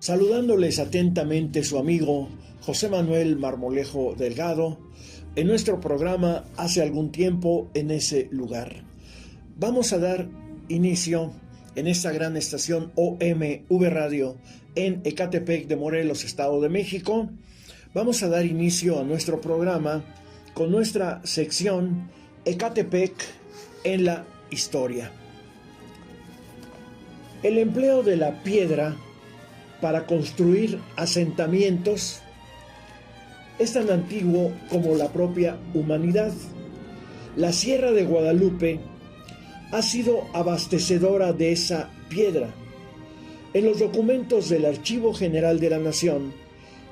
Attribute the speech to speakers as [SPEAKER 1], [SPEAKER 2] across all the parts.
[SPEAKER 1] Saludándoles atentamente su amigo José Manuel Marmolejo Delgado en nuestro programa Hace algún tiempo en ese lugar. Vamos a dar inicio en esta gran estación OMV Radio en Ecatepec de Morelos, Estado de México. Vamos a dar inicio a nuestro programa con nuestra sección Ecatepec en la historia. El empleo de la piedra para construir asentamientos es tan antiguo como la propia humanidad. La Sierra de Guadalupe ha sido abastecedora de esa piedra. En los documentos del Archivo General de la Nación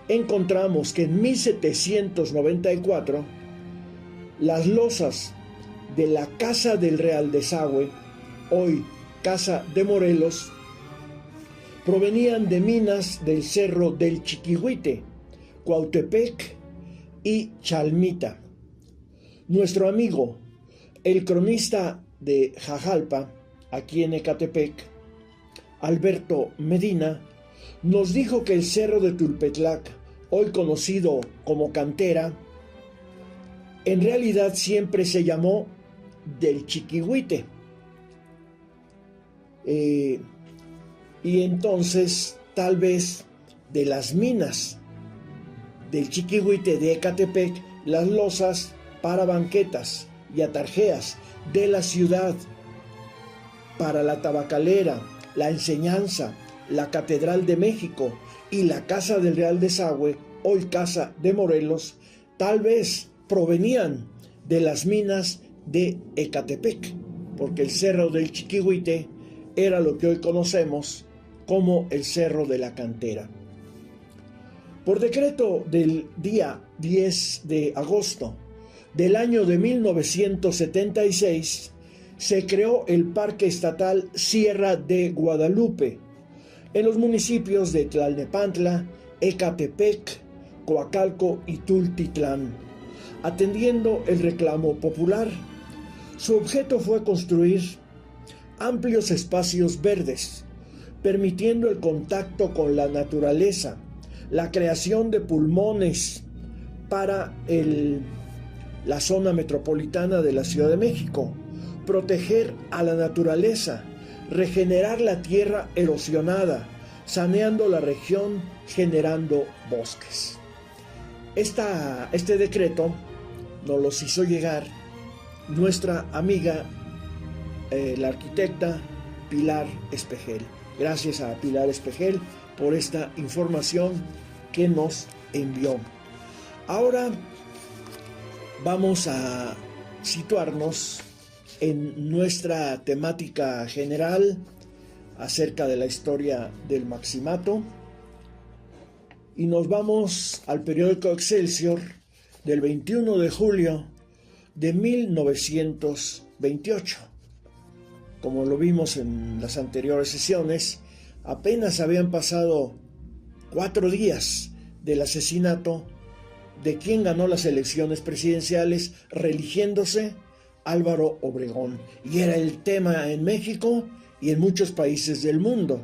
[SPEAKER 1] encontramos que en 1794 las losas de la Casa del Real Desagüe, hoy Casa de Morelos, provenían de minas del Cerro del Chiquihuite, Cuautepec y Chalmita. Nuestro amigo, el cronista de Jajalpa, aquí en Ecatepec, Alberto Medina, nos dijo que el Cerro de Tulpetlac, hoy conocido como Cantera, en realidad siempre se llamó del Chiquihuite. Y entonces tal vez de las minas del Chiquihuite de Ecatepec, las losas para banquetas y atarjeas de la ciudad, para la tabacalera, la enseñanza, la Catedral de México y la Casa del Real Desagüe, hoy Casa de Morelos, tal vez provenían de las minas de Ecatepec, porque el Cerro del Chiquihuite era lo que hoy conocemos como el Cerro de la Cantera. Por decreto del día 10 de agosto del año de 1976, se creó el Parque Estatal Sierra de Guadalupe en los municipios de Tlalnepantla, Ecatepec, Coacalco y Tultitlán, atendiendo el reclamo popular. Su objeto fue construir amplios espacios verdes, permitiendo el contacto con la naturaleza, la creación de pulmones para la zona metropolitana de la Ciudad de México, proteger a la naturaleza, regenerar la tierra erosionada, saneando la región, generando bosques. Este decreto nos los hizo llegar nuestra amiga, la arquitecta Pilar Espejel. Gracias a Pilar Espejel por esta información que nos envió. Ahora vamos a situarnos en nuestra temática general acerca de la historia del Maximato y nos vamos al periódico Excelsior del 21 de julio de 1928. Como lo vimos en las anteriores sesiones, apenas habían pasado 4 días del asesinato de quien ganó las elecciones presidenciales, reeligiéndose Álvaro Obregón. Y era el tema en México y en muchos países del mundo.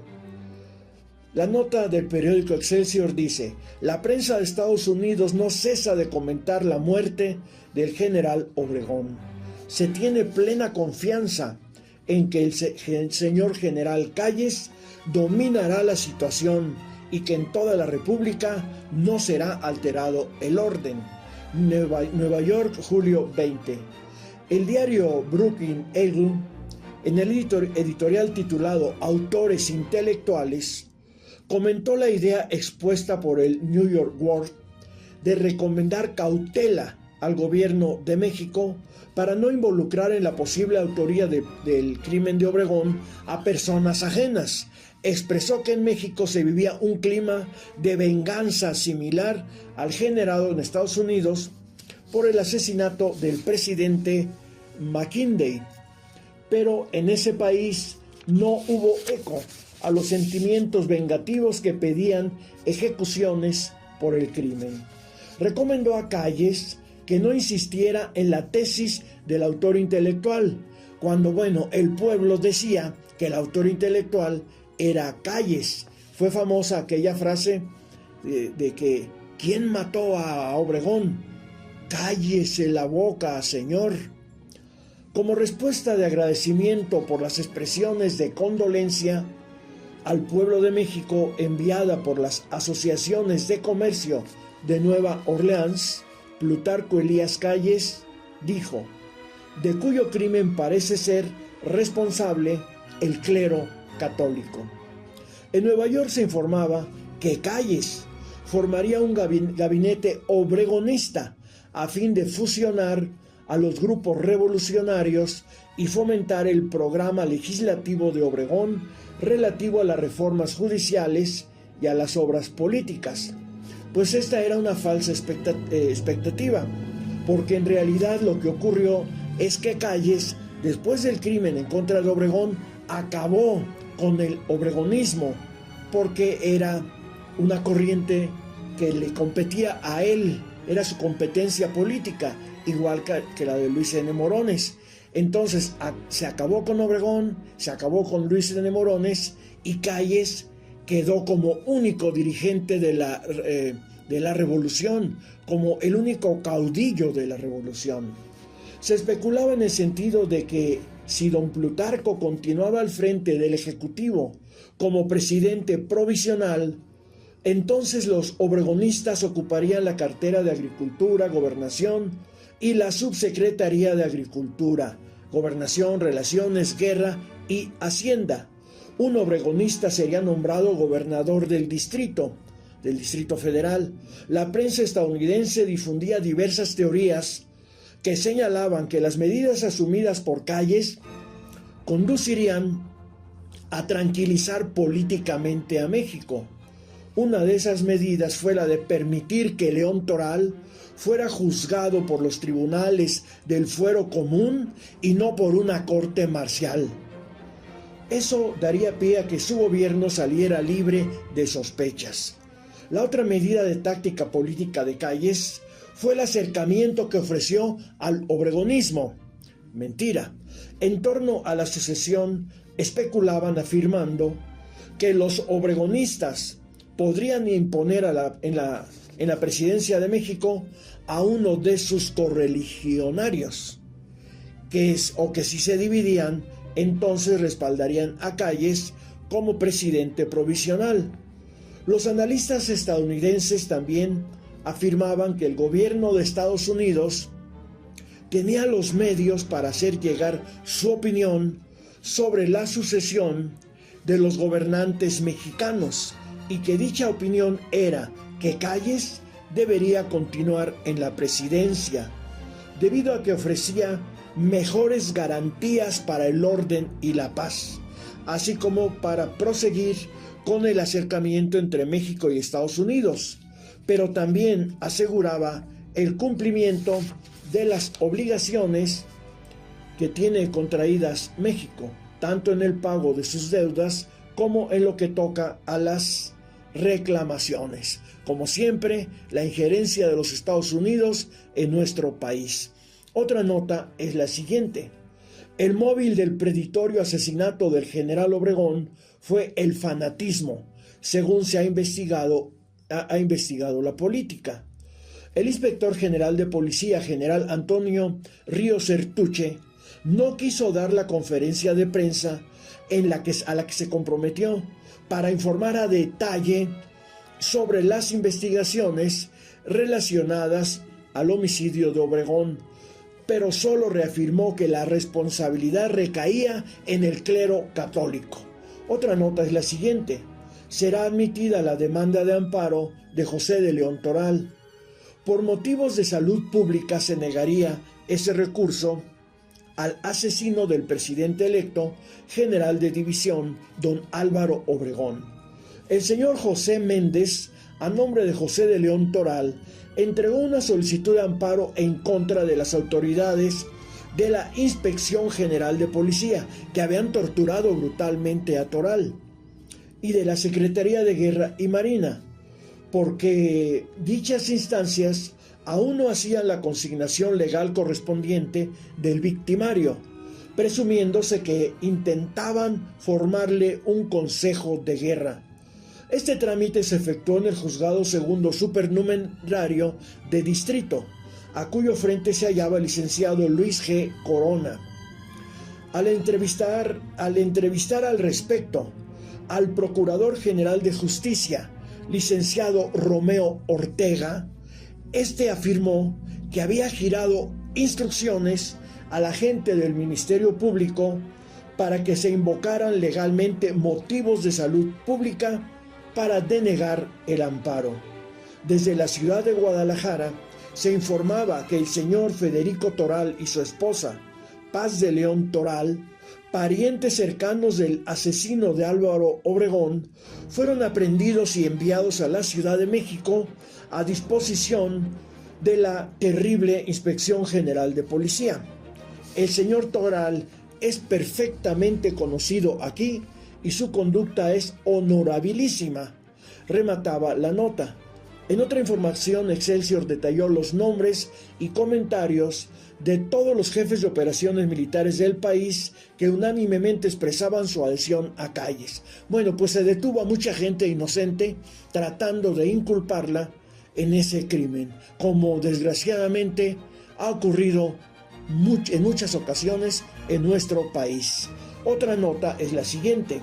[SPEAKER 1] La nota del periódico Excelsior dice: la prensa de Estados Unidos no cesa de comentar la muerte del general Obregón. Se tiene plena confianza en que el señor general Calles dominará la situación y que en toda la República no será alterado el orden. Nueva York, julio 20. El diario Brooklyn Eagle, en el editorial titulado Autores Intelectuales, comentó la idea expuesta por el New York World de recomendar cautela al gobierno de México para no involucrar en la posible autoría del crimen de Obregón a personas ajenas. Expresó que en México se vivía un clima de venganza similar al generado en Estados Unidos por el asesinato del presidente McKinley, pero en ese país no hubo eco a los sentimientos vengativos que pedían ejecuciones por el crimen. Recomendó a Calles que no insistiera en la tesis del autor intelectual, cuando, el pueblo decía que el autor intelectual era Calles, Fue famosa aquella frase de que ¿quién mató a Obregón? Cállese la boca, señor. Como respuesta de agradecimiento por las expresiones de condolencia al pueblo de México enviada por las asociaciones de comercio de Nueva Orleans, Plutarco Elías Calles dijo, de cuyo crimen parece ser responsable el clero católico. En Nueva York se informaba que Calles formaría un gabinete obregonista a fin de fusionar a los grupos revolucionarios y fomentar el programa legislativo de Obregón relativo a las reformas judiciales y a las obras políticas. Pues esta era una falsa expectativa, porque en realidad lo que ocurrió es que Calles, después del crimen en contra de Obregón, acabó con el obregonismo, porque era una corriente que le competía a él, era su competencia política, igual que la de Luis N. Morones. Entonces se acabó con Obregón, se acabó con Luis N. Morones, y Calles quedó como único dirigente de la revolución, como el único caudillo de la revolución. Se especulaba en el sentido de que si don Plutarco continuaba al frente del Ejecutivo como presidente provisional, entonces los obregonistas ocuparían la cartera de Agricultura, Gobernación y la Subsecretaría de Agricultura, Gobernación, Relaciones, Guerra y Hacienda. Un obregonista sería nombrado gobernador del Distrito Federal. La prensa estadounidense difundía diversas teorías que señalaban que las medidas asumidas por Calles conducirían a tranquilizar políticamente a México. Una de esas medidas fue la de permitir que León Toral fuera juzgado por los tribunales del fuero común y no por una corte marcial. Eso daría pie a que su gobierno saliera libre de sospechas. La otra medida de táctica política de Calles fue el acercamiento que ofreció al obregonismo. Mentira. En torno a la sucesión especulaban afirmando que los obregonistas podrían imponer en la presidencia de México a uno de sus correligionarios, que si se dividían, entonces respaldarían a Calles como presidente provisional. Los analistas estadounidenses también afirmaban que el gobierno de Estados Unidos tenía los medios para hacer llegar su opinión sobre la sucesión de los gobernantes mexicanos, y que dicha opinión era que Calles debería continuar en la presidencia, debido a que ofrecía mejores garantías para el orden y la paz, así como para proseguir con el acercamiento entre México y Estados Unidos, pero también aseguraba el cumplimiento de las obligaciones que tiene contraídas México, tanto en el pago de sus deudas como en lo que toca a las reclamaciones. Como siempre, la injerencia de los Estados Unidos en nuestro país. Otra nota es la siguiente. El móvil del preditorio asesinato del general Obregón fue el fanatismo, según se ha investigado la política. El inspector general de policía, general Antonio Ríos Sertuche, no quiso dar la conferencia de prensa a la que se comprometió para informar a detalle sobre las investigaciones relacionadas al homicidio de Obregón, pero solo reafirmó que la responsabilidad recaía en el clero católico. Otra nota es la siguiente. Será admitida la demanda de amparo de José de León Toral. Por motivos de salud pública se negaría ese recurso al asesino del presidente electo, general de división, don Álvaro Obregón. El señor José Méndez, a nombre de José de León Toral, entregó una solicitud de amparo en contra de las autoridades de la Inspección General de Policía, que habían torturado brutalmente a Toral, y de la Secretaría de Guerra y Marina, porque dichas instancias aún no hacían la consignación legal correspondiente del victimario, presumiéndose que intentaban formarle un consejo de guerra. Este trámite se efectuó en el Juzgado Segundo Supernumerario de Distrito, a cuyo frente se hallaba el licenciado Luis G. Corona. Al entrevistar al respecto al Procurador General de Justicia, licenciado Romeo Ortega, este afirmó que había girado instrucciones a la gente del Ministerio Público para que se invocaran legalmente motivos de salud pública para denegar el amparo. Desde la ciudad de Guadalajara se informaba que el señor Federico Toral y su esposa, Paz de León Toral, parientes cercanos del asesino de Álvaro Obregón, fueron aprehendidos y enviados a la Ciudad de México a disposición de la terrible Inspección General de Policía. El señor Toral es perfectamente conocido aquí y su conducta es honorabilísima, remataba la nota. En otra información, Excelsior detalló los nombres y comentarios de todos los jefes de operaciones militares del país que unánimemente expresaban su adhesión a Calles. Bueno, pues se detuvo a mucha gente inocente tratando de inculparla en ese crimen, como desgraciadamente ha ocurrido en muchas ocasiones en nuestro país. Otra nota es la siguiente: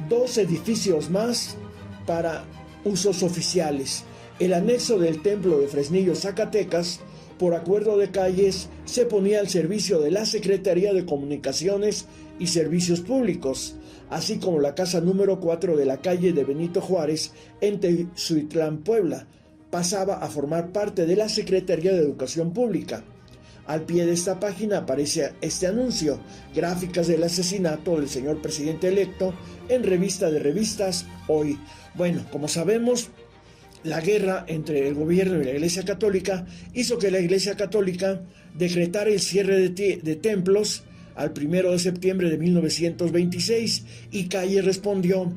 [SPEAKER 1] 2 edificios más para usos oficiales. El anexo del templo de Fresnillo, Zacatecas, por acuerdo de Calles, se ponía al servicio de la Secretaría de Comunicaciones y Servicios Públicos, así como la casa número 4 de la calle de Benito Juárez en Teciutlán, Puebla, pasaba a formar parte de la Secretaría de Educación Pública. Al pie de esta página aparece este anuncio: gráficas del asesinato del señor presidente electo en revista de revistas Hoy. Bueno, como sabemos, la guerra entre el gobierno y la Iglesia Católica hizo que la Iglesia Católica decretara el cierre de templos al 1 de septiembre de 1926 y Calles respondió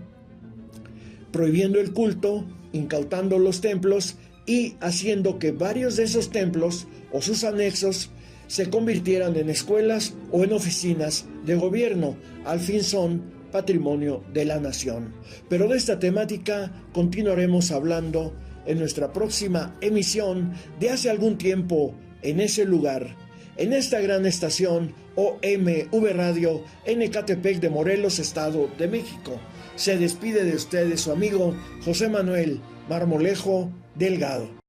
[SPEAKER 1] prohibiendo el culto, incautando los templos y haciendo que varios de esos templos o sus anexos se convirtieran en escuelas o en oficinas de gobierno. Al fin son patrimonio de la nación. Pero de esta temática continuaremos hablando en nuestra próxima emisión de hace algún tiempo en ese lugar, en esta gran estación OMV Radio en Ecatepec de Morelos, Estado de México. Se despide de ustedes su amigo José Manuel Marmolejo Delgado.